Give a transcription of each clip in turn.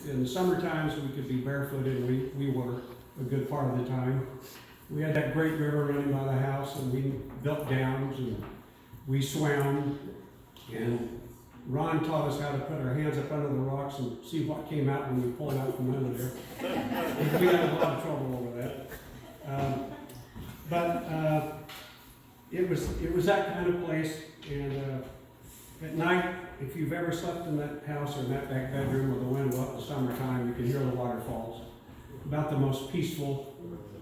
In the summer times, we could be barefooted, and we were a good part of the time. We had that great river running by the house, and we built dams, and we swam, and Ron taught us how to put our hands up under the rocks and see what came out when we pulled out from under there. We had a lot of trouble over that. But it was that kind of place, and at night, if you've ever slept in that house or in that back bedroom with the window up in the summertime, you can hear the waterfalls. About the most peaceful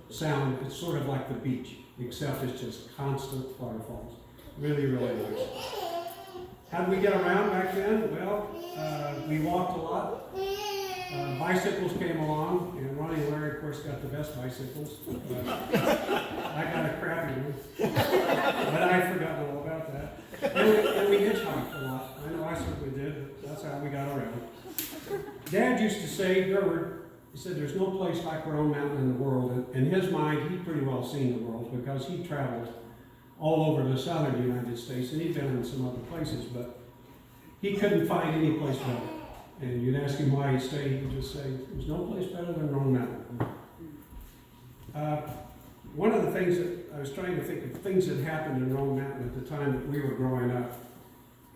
sound. It's sort of like the beach, except it's just constant waterfalls. Really, really nice. How did we get around back then? Well, we walked a lot. Bicycles came along, and Ronnie and Larry, of course, got the best bicycles. I got a crappy one, but I'd forgotten all about that. And we hitchhiked a lot. I know I certainly did, but that's how we got around. Dad used to say, he said, there's no place like Roan Mountain in the world. And in his mind, he'd pretty well seen the world because he traveled all over the southern United States, and he'd been in some other places, but he couldn't find any place better. And you'd ask him why he stayed, he'd just say, there's no place better than Roan Mountain. One of the things that I was trying to think of things that happened in Roan Mountain at the time that we were growing up,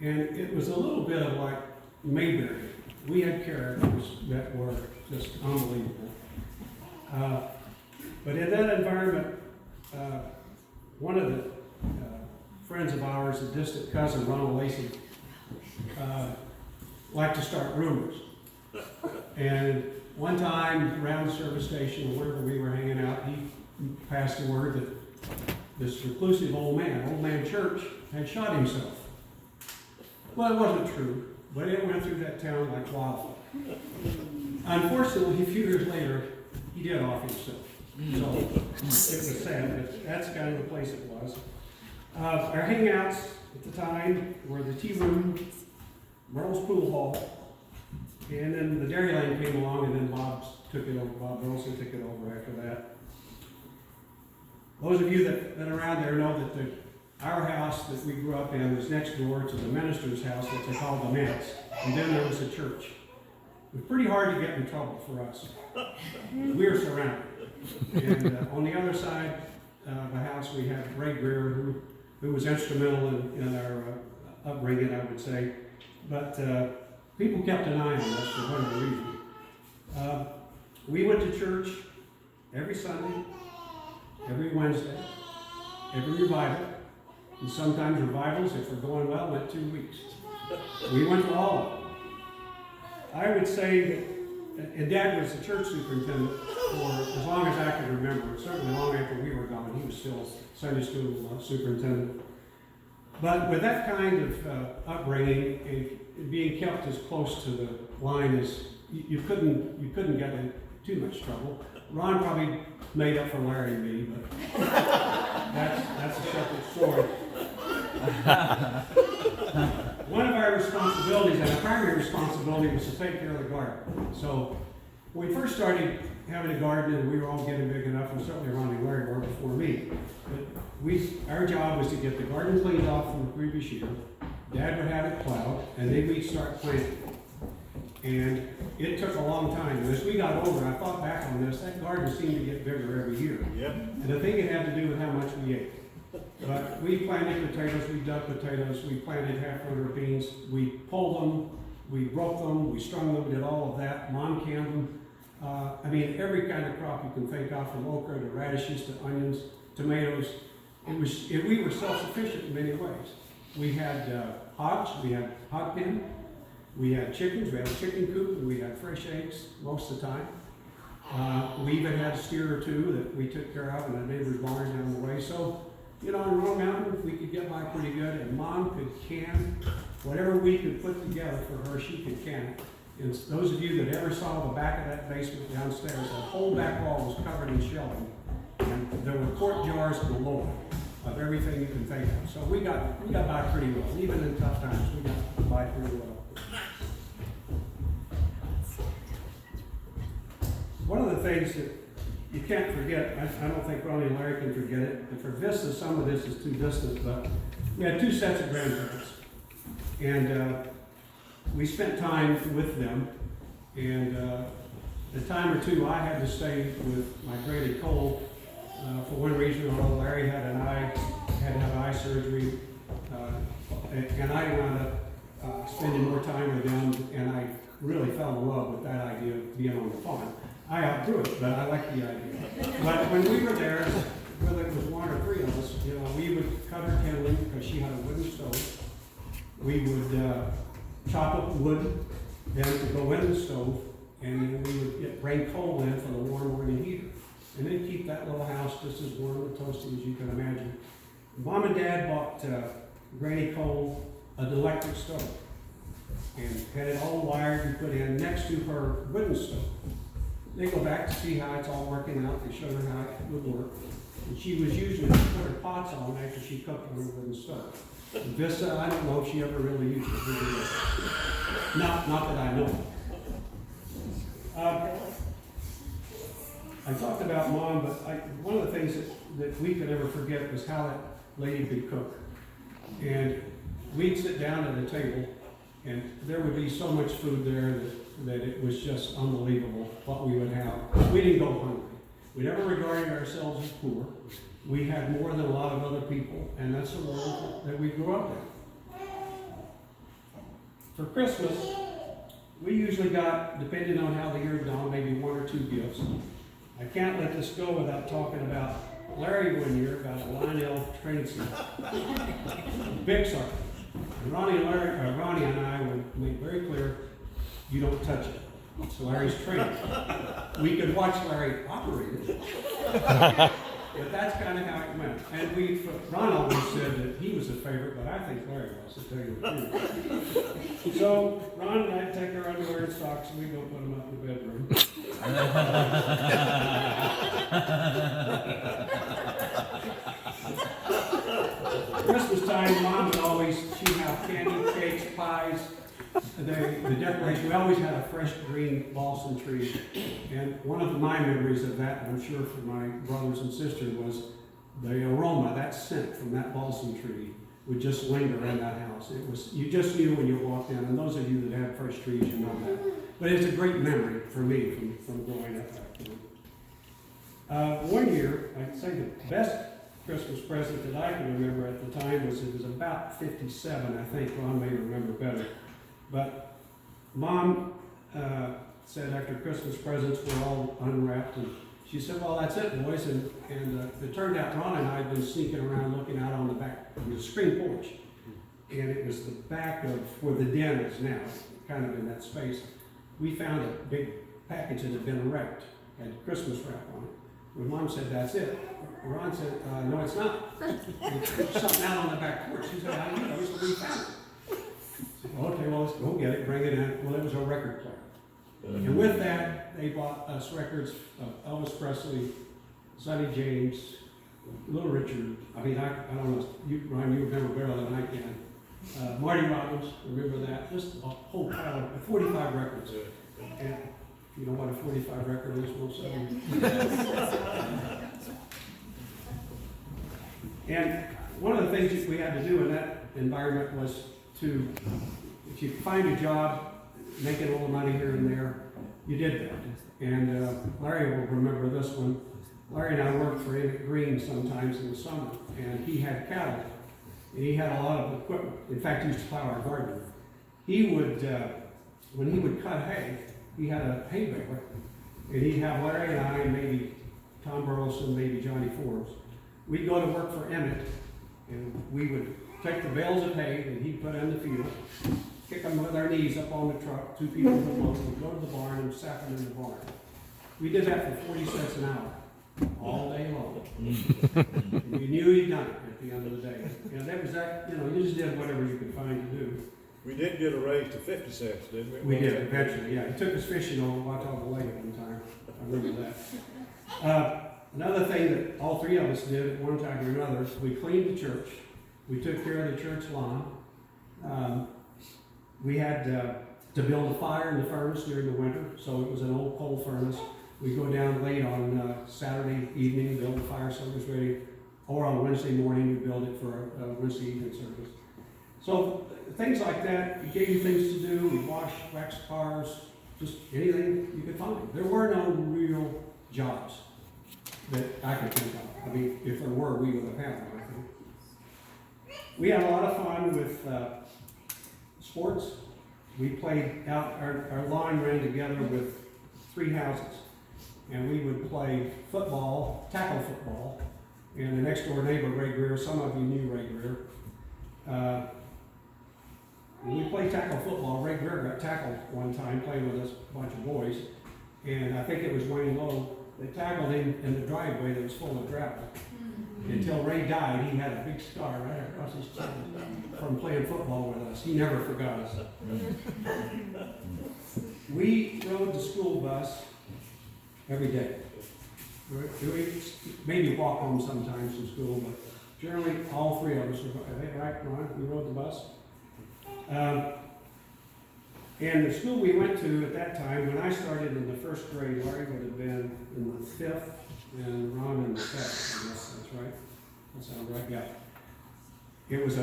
and it was a little bit of like Mayberry. We had characters that were just unbelievable. But in that environment, one of the friends of ours, a distant cousin, Ronald Lacey, liked to start rumors. And one time around the service station, wherever we were hanging out, he passed the word that this reclusive old man Church, had shot himself. Well, it wasn't true, but it went through that town like wildfire. Unfortunately, a few years later, he did off himself. So it was sad, but that's kind of the place it was. Our hangouts at the time were the tea room, Merle's Pool Hall, and then the Dairy Lane came along, and then Bob Burleson took it over after that. Those of you that are around there know that our house that we grew up in was next door to the minister's house that they called the Manse, and then there was a church. It was pretty hard to get in trouble for us. We were surrounded. And on the other side of the house, we had Ray Greer, who was instrumental in our upbringing, I would say. But people kept an eye on us for whatever reason. We went to church every Sunday, every Wednesday, every revival, and sometimes revivals, if we're going well, went 2 weeks. We went to all of them. I would say that, and Dad was the church superintendent for as long as I can remember, certainly long after we were gone. He was still Sunday school superintendent. But with that kind of upbringing and being kept as close to the line as you couldn't get in too much trouble. Ron probably made up for Larry and me, but that's a separate story. One of our responsibilities, and our primary responsibility, was to take care of the garden. So when we first started having a garden, and we were all getting big enough, and certainly Ron and Larry were before me, but our job was to get the garden cleaned off from the previous year. Dad would have it plowed, and then we'd start planting. And it took a long time. And as we got older, I thought back on this, that garden seemed to get bigger every year. Yep. And I think it had to do with how much we ate. But we planted potatoes, we dug potatoes, we planted half-winter beans, we pulled them, we broke them, we strung them, did all of that, Mom canned them. I mean, every kind of crop you can think of, from okra to radishes to onions, tomatoes. We were self-sufficient in many ways. We had hogs, we had hog pen, we had chickens, we had a chicken coop, and we had fresh eggs most of the time. We even had a steer or two that we took care of in a neighbor's barn down the way. So, you know, in Roan Mountain, we could get by pretty good, and Mom could can whatever we could put together for her, she could can it. And those of you that ever saw the back of that basement downstairs, the whole back wall was covered in shelving, and there were quart jars galore of everything you can think of. So we got by pretty well. Even in tough times, we got by pretty well. One of the things that you can't forget, I don't think Ronnie and Larry can forget it, and for Vista, some of this is too distant, but we had 2 sets of grandparents. And we spent time with them, And a time or two, I had to stay with my Granny Cole for one reason or another. Larry had to have eye surgery, and I wound up spending more time with them, and I really fell in love with that idea of being on the farm. I outgrew it, but I liked the idea. But when we were there, whether it was one or three of us, you know, we would cut her kindling because she had a wooden stove. We would chop up wood, then to go in the stove, and then we would bring coal in for the warm morning heater. And then keep that little house just as warm and toasty as you can imagine. Mom and Dad bought Granny Cole an electric stove and had it all wired and put in next to her wooden stove. They go back to see how it's all working out. They showed her how it would work. And she was using it to put her pots on after she cooked on her wooden stove. Vista, I don't know if she ever really used it. Not that I know. I talked about Mom, but one of the things that we could never forget was how that lady could cook. And we'd sit down at the table, and there would be so much food there that it was just unbelievable what we would have. We didn't go hungry. We never regarded ourselves as poor. We had more than a lot of other people, and that's the world that we grew up in. For Christmas, we usually got, depending on how the year gone, maybe one or two gifts. I can't let this go without talking about Larry one year got a Lionel train set. Big sucker. And Ronnie and I would make very clear, you don't touch it. It's Larry's train. We could watch Larry operate it. But that's kind of how it went. And Ron always said that he was a favorite, but I think Larry was, to tell you the truth. So Ron and I'd take our underwear and socks and we'd go put them up in the bedroom. Christmas time, Mom would always, she'd have candy, cakes, pies. The decoration, we always had a fresh green balsam tree. And one of my memories of that, and I'm sure for my brothers and sisters, was the aroma, that scent from that balsam tree would just linger in that house. It was, you just knew when you walked in, and those of you that have fresh trees, you know that. But it's a great memory for me from growing up back then. One year, I'd say the best Christmas present that I can remember at the time was, it was about 57, I think. Ron may remember better. But Mom said after Christmas presents were all unwrapped, and she said, well, that's it, boys. And it turned out Ron and I had been sneaking around looking out on the back of the screen porch. And it was the back of where the den is now, kind of in that space. We found a big package that had been wrapped, had Christmas wrap on it. When Mom said, that's it, Ron said, no, it's not. There's something out on the back porch. She said, how do you know? He said, we found it. Okay, well, let's go get it, bring it in. Well, it was a record player. And with that, they bought us records of Elvis Presley, Sonny James, Little Richard. I mean, I don't know, Ryan, you remember better than I can. Marty Robbins, remember that? Just a whole pile of 45 records. And if you know what a 45 record is, most of you. And one of the things that we had to do in that environment was to, if you find a job, making a little money here and there, you did that. And Larry will remember this one. Larry and I worked for Emmett Green sometimes in the summer, and he had cattle, and he had a lot of equipment. In fact, he used to plow our garden. He would, when he would cut hay, he had a hay baler, and he'd have Larry and I, and maybe Tom Burleson, maybe Johnny Forbes. We'd go to work for Emmett, and we would take the bales of hay that he'd put in the field, kick them with our knees up on the truck, two people in the boat, we'd go to the barn and sack them in the barn. We did that for 40 cents an hour, all day long. And you knew you'd done it at the end of the day. You know, that was that, you know, you just did whatever you could find to do. We did get a raise to 50 cents, didn't we? We did, eventually, yeah. He took us fishing on Watauga Lake one time. I remember that. Another thing that all three of us did at one time or another is we cleaned the church. We took care of the church lawn. We had to build a fire in the furnace during the winter, so it was an old coal furnace. We'd go down late on Saturday evening, build the fire so it was ready, or on Wednesday morning, we build it for a Wednesday evening service. So things like that, it gave you things to do. We wax cars, just anything you could find. There were no real jobs that I could think of. I mean, if there were, we would have had them, I think. We had a lot of fun with sports. We played out, our line ran together with 3 houses. And we would play football, tackle football. And the next door neighbor, Ray Greer, some of you knew Ray Greer. When we played tackle football, Ray Greer got tackled one time playing with us, a bunch of boys. And I think it was Wayne Lowe. They tackled him in the driveway that was full of gravel. Until Ray died, he had a big scar right across his chest from playing football with us. He never forgot us. We rode the school bus every day. We maybe walk home sometimes from school, but generally all 3 of us were, right, Ron? We rode the bus. And the school we went to at that time, when I started in the 1st grade, Larry would have been in the 5th, and Ron in the 7th. Yes, that's right. That sounds right. Yeah. It was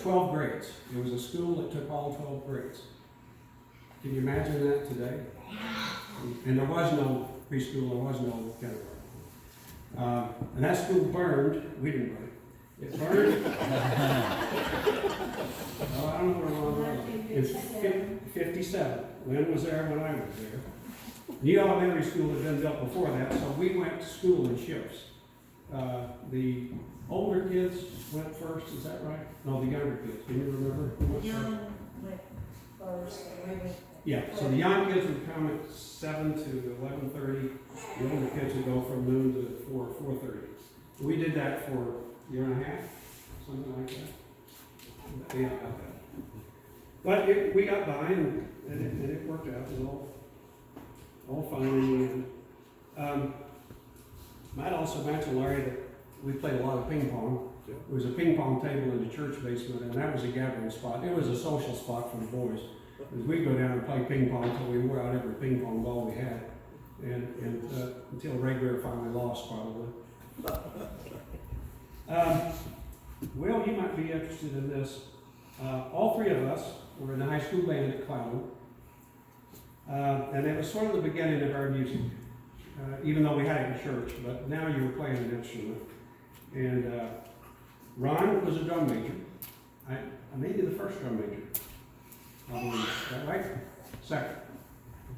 12 grades. It was a school that took all 12 grades. Can you imagine that today? And there was no preschool. There was no kindergarten. And that school burned. We didn't burn it. It burned. Oh, I don't know where Ron was. It's 57. Lynn was there when I was there. New elementary school had been built before that, so we went to school in shifts. The older kids went first, is that right? No, the younger kids. Can you remember? Who went Young went first. Yeah, so the young kids would come at 7 to 11:30. The older kids would go from noon to 4:30. We did that for a year and a half, something like that. Yeah, about that. But we got by and it worked out. It was all fine in the end. Might also mention, Larry, that we played a lot of ping pong. Yeah. There was a ping pong table in the church basement, and that was a gathering spot. It was a social spot for the boys. Because we'd go down and play ping pong until we wore out every ping pong ball we had, and until Ray Greer finally lost, probably. Will, you might be interested in this. All 3 of us were in the high school band at Clown, and it was sort of the beginning of our music, even though we had it in church, but now you were playing an instrument. And Ron was a drum major. I may be the first drum major. Is that right? Second.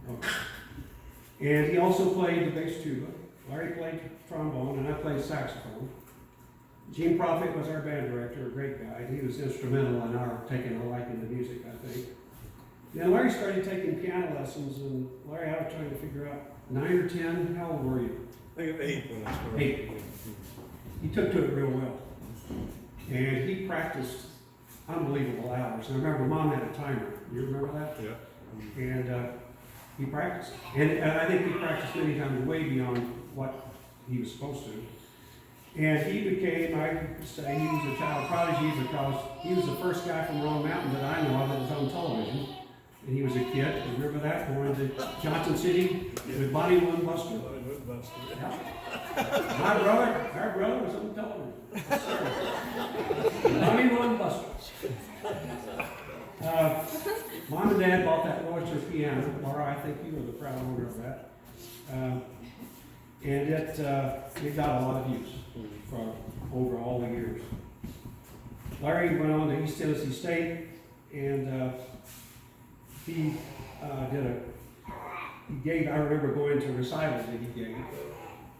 Okay. And he also played the bass tuba. Larry played trombone, and I played saxophone. Gene Prophet was our band director, a great guy. He was instrumental in our taking a liking to music, I think. Then Larry started taking piano lessons, and Larry, I was trying to figure out, 9 or 10? How old were you? I think 8 when I started. 8. He took to it real well. And he practiced unbelievable hours. And I remember Mom had a timer. You remember that? Yeah. And he practiced. And I think he practiced many times way beyond what he was supposed to. And he became, I would say, he was a child prodigy because he was the first guy from Roan Mountain that I know of that was on television. And he was a kid. Remember that? Going to Johnson City with Bonnie One Buster. Yeah. Our brother was on television. Bonnie One Buster. Mom and Dad bought that Royster piano. Laura, I think you were the proud owner of that. And it got a lot of use for over all the years. Larry went on to East Tennessee State, and he gave, I remember going to recitals that he gave,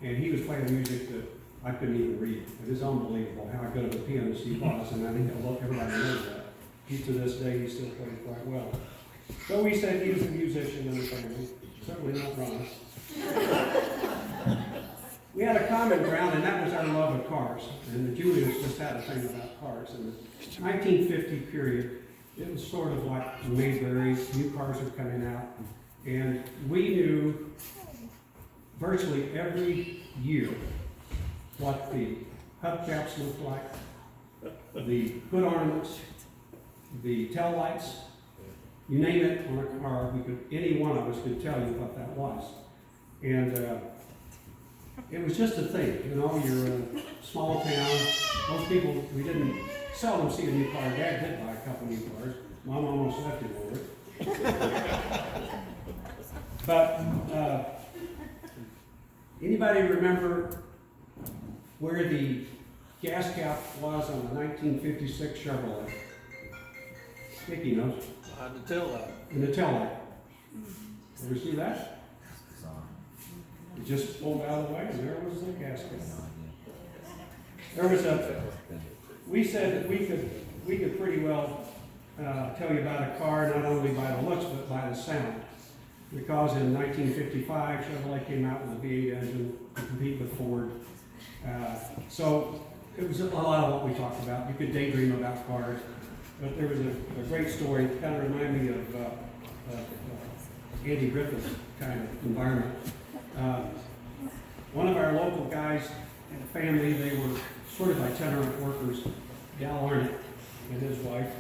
and he was playing music that I couldn't even read. It is unbelievable how good of a pianist he was, and I think everybody knows that. To this day, he still plays quite well. So we said he was a musician in the family, certainly not Ron. We had a common ground, and that was our love of cars. And the Julians just had a thing about cars. In the 1950 period, it was sort of like Mayberry, new cars were coming out. And we knew virtually every year what the hubcaps looked like, the hood ornaments, the tail lights, you name it on a car, any one of us could tell you what that was. And it was just a thing, you know, you're in a small town, most people, we didn't seldom see a new car. Dad did buy a couple new cars. Mom almost left him over it. But, anybody remember where the gas cap was on the 1956 Chevrolet? Mickey knows. I had to tell that. In the taillight. Ever see that? It just pulled out of the way and there was the gas cap. There was we said that we could pretty well tell you about a car not only by the looks but by the sound. Because in 1955, Chevrolet came out with a V8 engine to compete with Ford. So it was a lot of what we talked about. You could daydream about cars. But there was a great story, kind of reminded me of Andy Griffith's kind of environment. One of our local guys and family, they were sort of itinerant workers, Gal Arnett and his wife,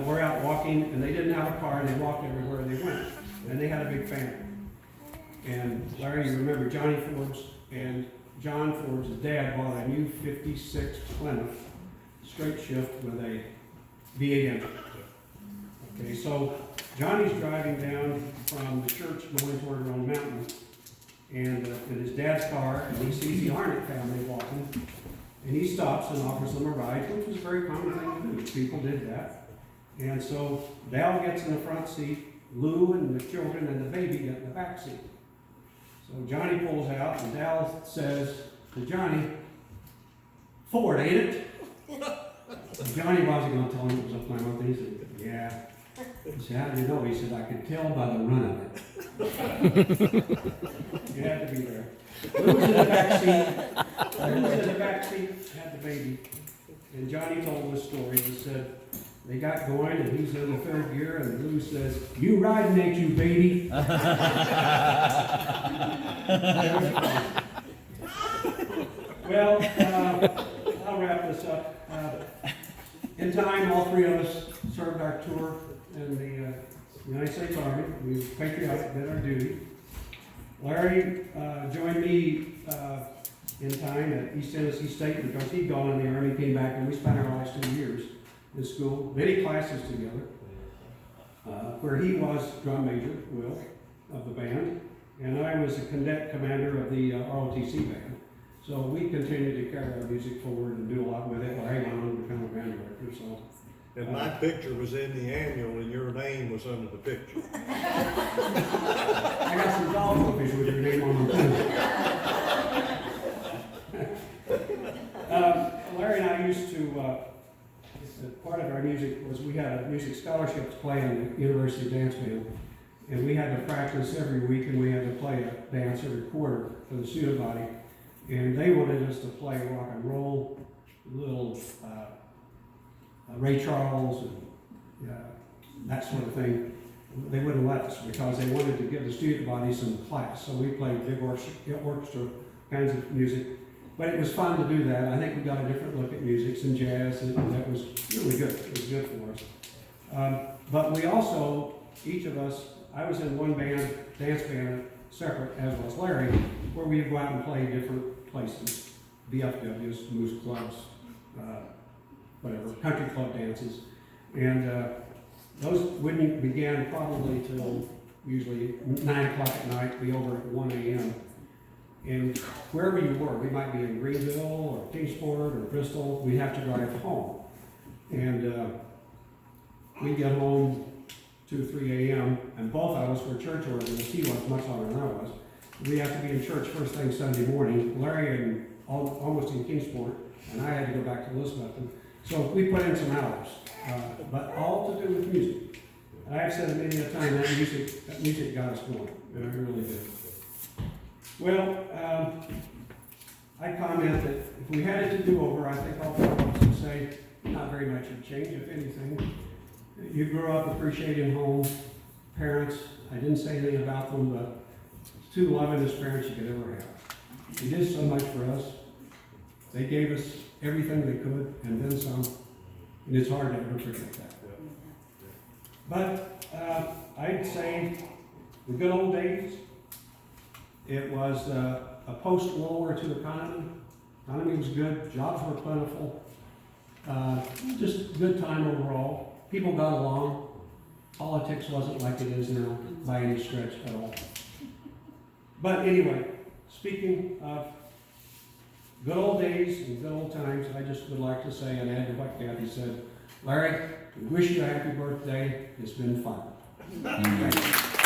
were out walking, and they didn't have a car, and they walked everywhere they went. And they had a big family. And Larry, you remember Johnny Forbes, and John Forbes' dad bought a new 56 Plymouth straight shift with a V8 engine. Okay, so Johnny's driving down from the church going toward Roan Mountain, and in his dad's car, and he sees the Arnett family walking, and he stops and offers them a ride, which was a very common thing to do. People did that. And so Dal gets in the front seat, Lou and the children and the baby get in the back seat. So Johnny pulls out, and Dal says to Johnny, "Ford, ain't it?" And Johnny wasn't going to tell him it was a Plymouth. He said, "Yeah." He said, "How do you know?" He said, "I could tell by the run of it." You had to be there. Lou was in the back seat. Lou was in the back seat, had the baby. And Johnny told this story. He said, they got going, and he's in the third gear, and Lou says, "You riding, ain't you, baby?" Well, I'll wrap this up. In time, all three of us served our tour in the United States Army. We were patriotic, did our duty. Larry joined me in time at East Tennessee State because he'd gone in the Army, came back, and we spent our last 2 years in school, many classes together, where he was drum major, Will, of the band, and I was a cadet commander of the ROTC band. So we continued to carry our music forward and do a lot with it. Larry went on to become a band director, so. And my picture was in the annual, and your name was under the picture. I got some golf trophies with your name on them too. Larry and I used to, part of our music was we had a music scholarship to play in the University Dance Band. And we had to practice every week, and we had to play a dance every quarter for the student body. And they wanted us to play rock and roll, little Ray Charles and that sort of thing. They wouldn't let us because they wanted to give the student body some class. So we played big orchestra kinds of music. But it was fun to do that. I think we got a different look at music, some jazz, and that was really good. It was good for us. But we also, each of us, I was in one band, dance band, separate, as was Larry, where we'd go out and play different places, VFWs, moose clubs, whatever, country club dances. And those wouldn't begin probably till usually 9 o'clock at night, be over at 1 a.m. And wherever you were, we might be in Greenville or Kingsport or Bristol, we'd have to drive home. And we'd get home 2, 3 a.m., and both of us were church organists. He was much longer than I was. We had to be in church first thing Sunday morning. Larry and almost in Kingsport, and I had to go back to Elizabethton. So we put in some hours, but all to do with music. And I've said many a time that music got us going, and it really did. Well, I comment that if we had it to do over, I think all four of us would say not very much would change, if anything. You grew up appreciating home, parents. I didn't say anything about them, but two lovingest parents you could ever have. They did so much for us. They gave us everything they could, and then some. And it's hard to ever forget that. But I'd say the good old days, it was a post-World War II economy. Economy was good, jobs were plentiful, just good time overall. People got along. politics wasn't like it is now by any stretch at all. But anyway, speaking of good old days and good old times, I just would like to say and add to what Kathy said, Larry, we wish you a happy birthday. It's been fun. Amen.